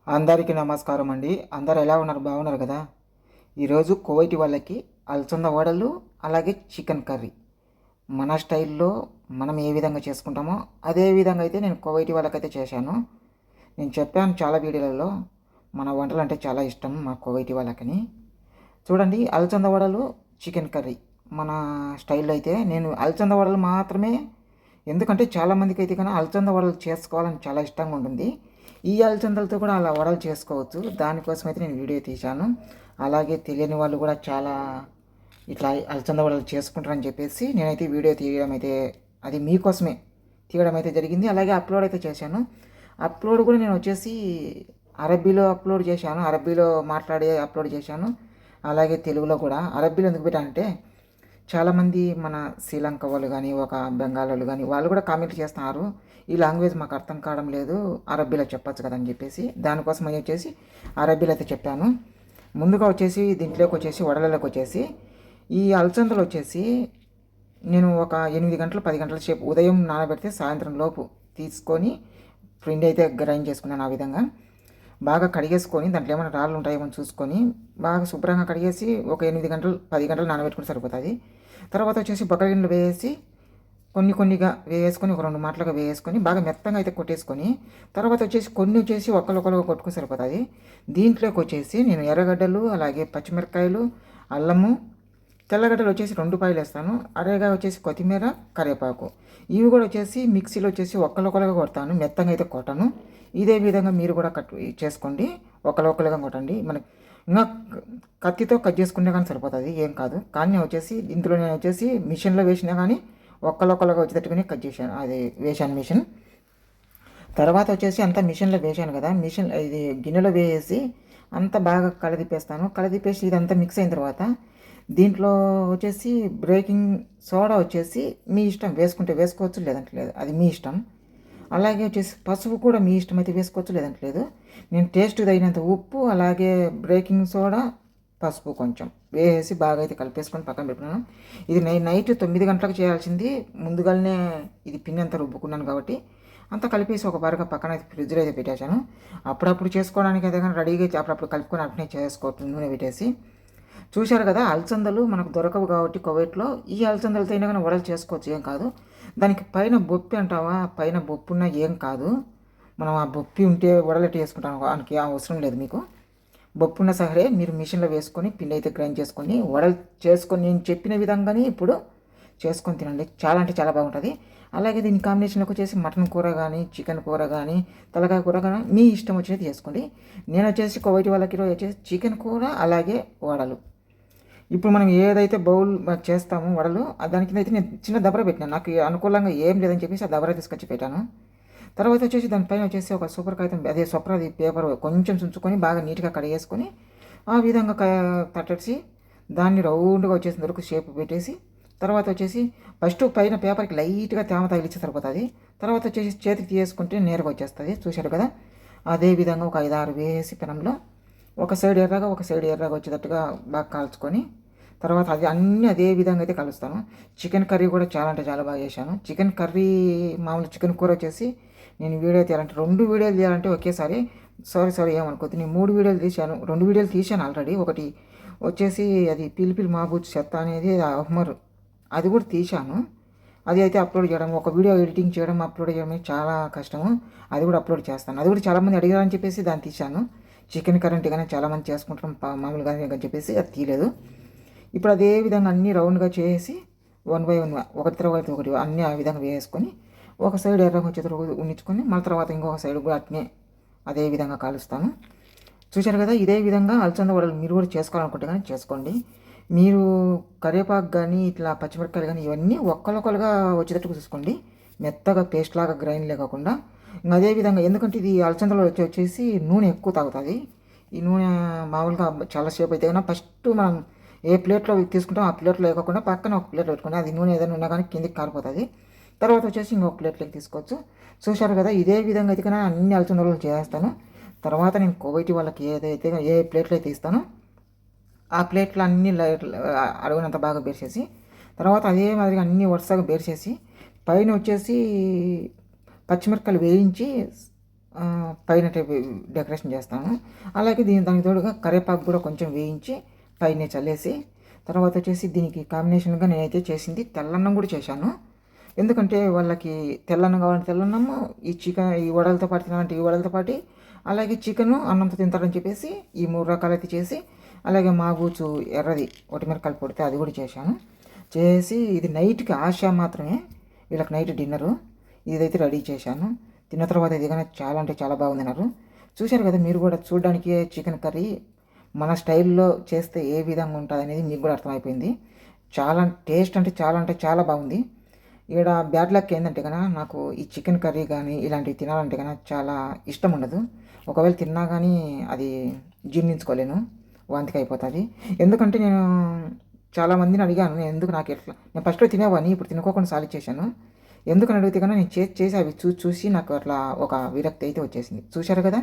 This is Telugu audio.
అందరికీ నమస్కారం అండి. అందరూ ఎలా ఉన్నారు? బాగున్నారు కదా? ఈరోజు కువైట్ వాళ్ళకి అలసంద వడలు, అలాగే చికెన్ కర్రీ మన స్టైల్లో మనం ఏ విధంగా చేసుకుంటామో అదే విధంగా అయితే నేను కువైట్ వాళ్ళకైతే చేశాను. నేను చెప్పాను చాలా వీడియోలలో మన వంటలు అంటే చాలా ఇష్టం మా కువైట్ వాళ్ళకని. చూడండి, అలసంద వడలు, చికెన్ కర్రీ మన స్టైల్లో అయితే నేను అలసంద వడలు మాత్రమే, ఎందుకంటే చాలామందికి అయితే కానీ అలసంద వడలు చేసుకోవాలని చాలా ఇష్టంగా ఉంటుంది. ఈ అలసందలతో కూడా అలా వడలు చేసుకోవచ్చు. దానికోసం అయితే నేను వీడియో తీశాను. అలాగే తెలియని వాళ్ళు కూడా చాలా ఇట్లా అలసంద వడలు చేసుకుంటారని చెప్పేసి నేనైతే వీడియో తీయడం అయితే అది మీకోసమే తీయడం అయితే జరిగింది. అలాగే అప్లోడ్ అయితే చేశాను. అప్లోడ్ కూడా నేను వచ్చేసి అరబ్బీలో అప్లోడ్ చేశాను. అరబ్బీలో మాట్లాడి అప్లోడ్ చేశాను. అలాగే తెలుగులో కూడా. అరబ్బీలో ఎందుకు పెట్టానంటే చాలామంది మన శ్రీలంక వాళ్ళు కానీ, ఒక బెంగాల్ వాళ్ళు కానీ వాళ్ళు కూడా కామెంట్ చేస్తున్నారు, ఈ లాంగ్వేజ్ మాకు అర్థం కావడం లేదు, అరబ్బీలో చెప్పచ్చు కదా అని చెప్పేసి దానికోసం అని వచ్చేసి అరబ్బీలో అయితే చెప్పాను. ముందుగా వచ్చేసి దీంట్లోకి వచ్చేసి వడలలోకి వచ్చేసి ఈ అలసందలు వచ్చేసి నేను ఒక 8 గంటలు 10 గంటల సేపు ఉదయం నానబెడితే సాయంత్రం లోపు తీసుకొని పిండి అయితే గ్రైండ్ చేసుకున్నాను. ఆ విధంగా బాగా కడిగేసుకొని దాంట్లో ఏమైనా రాళ్ళు ఉంటాయేమో చూసుకొని బాగా శుభ్రంగా కడిగేసి ఒక 8 గంటలు 10 గంటలు నానబెట్టుకుంటే సరిపోతుంది. తర్వాత వచ్చేసి బొక్క గిన్నెలు వేసి కొన్ని కొన్నిగా వేసుకొని ఒక 2 మాటలుగా వేసుకొని బాగా మెత్తంగా అయితే కొట్టేసుకొని తర్వాత వచ్చేసి కొన్ని వచ్చేసి ఒక్కరొక్కరుగా కొట్టుకుని సరిపోతుంది. దీంట్లోకి వచ్చేసి నేను ఎర్రగడ్డలు, అలాగే పచ్చిమిరపకాయలు, అల్లము, తెల్లగడ్డలు వచ్చేసి 2 పాయలు వేస్తాను. అరేగా వచ్చేసి కొత్తిమీర, కరివేపాకు ఇవి కూడా వచ్చేసి మిక్సీలో వచ్చేసి ఒక్కరొక్కరుగా కొడతాను, మెత్తంగా అయితే కొట్టను. ఇదే విధంగా మీరు కూడా చేసుకోండి, ఒక్కరొక్కరుగా కొట్టండి. మనకి ఇంకా కత్తితో కట్ చేసుకునే కానీ సరిపోతుంది, ఏం కాదు. కానీ వచ్చేసి ఇందులో నేను వచ్చేసి మిషన్లో వేసినా కానీ ఒక్కరొక్కరుగా వచ్చేటట్టుగానే కట్ చేశాను, అది వేశాను మిషన్. తర్వాత వచ్చేసి అంతా మిషన్లో వేసాను కదా, మిషన్ ఇది గిన్నెలో వేసి అంతా బాగా కలదిప్పేస్తాను. కలదిప్పేసి ఇదంతా మిక్స్ అయిన తర్వాత దీంట్లో వచ్చేసి బ్రేకింగ్ సోడా వచ్చేసి మీ ఇష్టం, వేసుకుంటే వేసుకోవచ్చు, లేదంటే లేదు, అది మీ ఇష్టం. అలాగే వచ్చేసి పసుపు కూడా మీ ఇష్టం అయితే వేసుకోవచ్చు, లేదంటే లేదు. నేను టేస్ట్ తగినంత ఉప్పు, అలాగే బ్రేకింగ్ సోడా, పసుపు కొంచెం వేసి బాగా అయితే కలిపేసుకొని పక్కన పెట్టుకున్నాను. ఇది నైట్ 9 గంటలకు చేయాల్సింది, ముందుగానే ఇది పిండి అంతా రుబ్బుకున్నాను కాబట్టి అంతా కలిపేసి ఒక బారుగా పక్కన అయితే ఫ్రిడ్జ్లో అయితే పెట్టేశాను. అప్పుడప్పుడు చేసుకోవడానికి అయితే కానీ రెడీగా అప్పుడప్పుడు కలుపుకొని అట్నే చేసుకోవచ్చు నూనె పెట్టేసి. చూశారు కదా, అలసందలు మనకు దొరకవు కాబట్టి కువైట్లో ఈ అలసందలతో అయినా కానీ వడలు చేసుకోవచ్చు, ఏం కాదు. దానికి పైన బొప్పి అంటావా, పైన బొప్పు ఉన్నా ఏం కాదు. మనం ఆ బొప్పి ఉంటే వడలెట్టి వేసుకుంటాం, దానికి అవసరం లేదు. మీకు బొప్పు ఉన్న సరే మీరు మిషన్లో వేసుకొని పిండి అయితే గ్రైండ్ చేసుకొని వడలు చేసుకొని నేను చెప్పిన విధంగానే ఇప్పుడు చేసుకొని తినండి, చాలా అంటే చాలా బాగుంటుంది. అలాగే దీని కాంబినేషన్లోకి వచ్చేసి మటన్ కూర కానీ, చికెన్ కూర కానీ, తలకాయ కూర కానీ మీ ఇష్టం వచ్చినది చేసుకోండి. నేను వచ్చేసి కువైట్ వాళ్ళకి వచ్చేసి చికెన్ కూర, అలాగే వడలు. ఇప్పుడు మనం ఏదైతే బౌల్ చేస్తామో వడలు, దాని కింద అయితే నేను చిన్న దబర పెట్టినాను, నాకు అనుకూలంగా ఏం లేదని చెప్పేసి ఆ దబర తీసుకొచ్చి పెట్టాను. తర్వాత వచ్చేసి దానిపైన వచ్చేసి ఒక సూపర్ కాగితం, అదే సూపర్ పేపర్ కొంచెం చుంచుకొని బాగా నీట్గా కడిగేసుకొని ఆ విధంగా తట్టేసి దాన్ని రౌండ్గా వచ్చేసిన వరకు షేప్ పెట్టేసి తర్వాత వచ్చేసి ఫస్ట్ పైన పేపర్కి లైట్గా తేమ తగిలిచ్చి సరిపోతుంది. తర్వాత వచ్చేసి చేతికి తీసుకుంటే నేరుగా వచ్చేస్తుంది. చూశారు కదా, అదే విధంగా ఒక 5-6 వేసి పెనంలో ఒక సైడ్ ఎర్రగా ఒక సైడ్ ఎర్రగా వచ్చేటట్టుగా బాగా కాల్చుకొని తర్వాత అది అన్నీ అదే విధంగా అయితే కలుస్తాను. చికెన్ కర్రీ కూడా చాలా అంటే చాలా బాగా చేశాను. చికెన్ కర్రీ మామూలు చికెన్ కూర వచ్చేసి నేను వీడియో తీయాలంటే 2 వీడియోలు తీయాలంటే ఒకేసారి, సారీ ఏమనుకోద్దు, నేను 3 వీడియోలు తీశాను. 2 వీడియోలు తీశాను ఆల్రెడీ. ఒకటి వచ్చేసి అది పిలిపిలి మాబూజ్ చెత్త అనేది అహ్మర్, అది కూడా తీశాను. అది అయితే అప్లోడ్ చేయడం, ఒక వీడియో ఎడిటింగ్ చేయడం అప్లోడ్ చేయడం చాలా కష్టము. అది కూడా అప్లోడ్ చేస్తాను. అది కూడా చాలామంది అడిగారని చెప్పేసి దాన్ని తీశాను. చికెన్ కర్రీ కానీ చాలామంది చేసుకుంటాం మామూలుగా అని చెప్పేసి అది తీయలేదు. ఇప్పుడు అదే విధంగా అన్నీ రౌండ్గా చేసి 1 బై 1 ఒకటి తర్వాత ఒకటి అన్నీ ఆ విధంగా వేసుకొని ఒక సైడ్ ఎర్రగా వచ్చేటప్పుడు ఉండించుకొని మళ్ళీ తర్వాత ఇంకొక సైడ్ కూడా అట్నే అదే విధంగా కాలుస్తాను. చూశారు కదా, ఇదే విధంగా అలసంద వడలు మీరు కూడా చేసుకోవాలనుకుంటే కానీ చేసుకోండి. మీరు కరివేపాకు కానీ ఇట్లా పచ్చిమిరపకాయలు కానీ ఇవన్నీ ఒక్కరొక్కరుగా వచ్చేటట్టు చూసుకోండి, మెత్తగా పేస్ట్ లాగా గ్రైండ్ లేకుండా. ఇంకా అదేవిధంగా ఎందుకంటే ఇది అలసందలో వచ్చేసి నూనె ఎక్కువ తాగుతుంది. ఈ నూనె మామూలుగా చాలాసేపు అయితే కన్నా ఫస్ట్ మనం ఏ ప్లేట్లో తీసుకుంటాం ఆ ప్లేట్లో వేయకుండా పక్కన ఒక ప్లేట్ పెట్టుకుని అది నూనె ఏదైనా ఉన్నా కానీ కిందికి కారిపోతుంది. తర్వాత వచ్చేసి ఇంకొక ప్లేట్లోకి తీసుకోవచ్చు. చూశారు కదా, ఇదే విధంగా అయితే కన్నా అన్ని అలసందలు చేస్తాను. తర్వాత నేను కువైట్ వాళ్ళకి ఏదైతే ఏ ప్లేట్లో అయితే ఇస్తానో ఆ ప్లేట్లో అన్ని అడుగునంత బాగా బేర్చేసి తర్వాత అదే మాదిరిగా అన్ని వరుసగా బేర్చేసి పైన వచ్చేసి పచ్చిమిరపకాయలు వేయించి పైన డెకరేషన్ చేస్తాను. అలాగే దానికి తోడుగా కరివేపాకు కూడా కొంచెం వేయించి పైన చల్లేసి, తర్వాత వచ్చేసి దీనికి కాంబినేషన్గా నేనైతే చేసింది తెల్లన్నం కూడా చేశాను. ఎందుకంటే వాళ్ళకి తెల్లన్నం కావాలంటే తెల్లన్నము, ఈ వడలతో పాటు తినాలంటే ఈ వడలతో పాటు, అలాగే చికెను అన్నంతో తింటారని చెప్పేసి ఈ 3 రకాలైతే చేసి, అలాగే మాగూచు ఎర్రది ఒటిమిరకాయలు పొడితే అది కూడా చేశాను. చేసి ఇది నైట్కి ఆశ మాత్రమే, వీళ్ళకి నైట్ డిన్నరు ఇదైతే రెడీ చేశాను. తిన్న తర్వాత ఇది కానీ చాలా అంటే చాలా బాగుందన్నారు. చూశారు కదా మీరు కూడా, చూడడానికి చికెన్ కర్రీ మన స్టైల్లో చేస్తే ఏ విధంగా ఉంటుంది అనేది మీకు కూడా అర్థమైపోయింది. చాలా టేస్ట్ అంటే చాలా బాగుంది. ఇక్కడ బ్యాడ్ లక్ ఏంటంటే కనుక నాకు ఈ చికెన్ కర్రీ కానీ ఇలాంటివి తినాలంటే కనుక చాలా ఇష్టం ఉండదు. ఒకవేళ తిన్నా కానీ అది జీర్ణించుకోలేను, వాంతికి అయిపోతుంది. ఎందుకంటే నేను చాలామందిని అడిగాను, ఎందుకు నాకు ఎట్లా, నేను ఫస్ట్లో తినేవాడిని, ఇప్పుడు తినుకోకుండా సాలిచ్చేసాను. ఎందుకని అడిగితే కన్నా నేను చేసి అవి చూసి నాకు అట్లా ఒక విరక్తి అయితే వచ్చేసింది. చూశారు కదా.